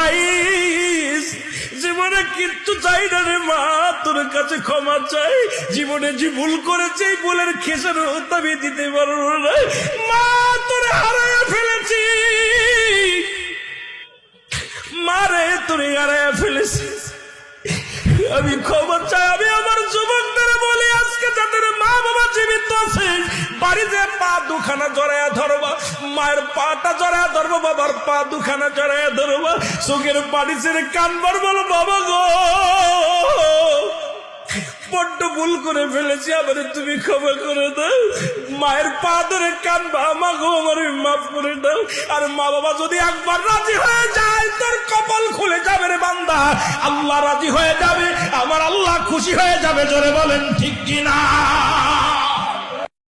চাইস, জীবনে কিচ্ছু চাই না রে মা, তোর কাছে ক্ষমা চাই। জীবনে যে ভুল করেছে এই ভুলের খেসারত আমি দিতে পারবো না মা, তোরে হারাইয়া ফেলেছি মারে, তোরে হারাইয়া ফেলেছি, আমি ক্ষমা চাই। আমি আমার যুবকদের বলি আজকে যাদের মা বাবা জীবিত আছে বাড়িতে পা দুখানা জড়াইয়া ধরবা, মায়ের পাটা জড়াইয়া ধরবো, বাবার পা দুখানা জড়াইয়া ধরবা, চোখের পানি ছেড়ে কানবার বলো বাবা গো বড্ড ভুল করে ফেলেছি, আমারে তুমি ক্ষমা করে দাও। মায়ের পা ধরে কানবা, মা গো আমার মাফ করে দাও। আর মা বাবা যদি একবার রাজি হয়ে যায় তোর কপাল খুলে যাবে রে বান্দা, আল্লাহ রাজি হয়ে যাবে, আমার আল্লাহ খুশি হয়ে যাবে। জোরে বলেন ঠিক কিনা?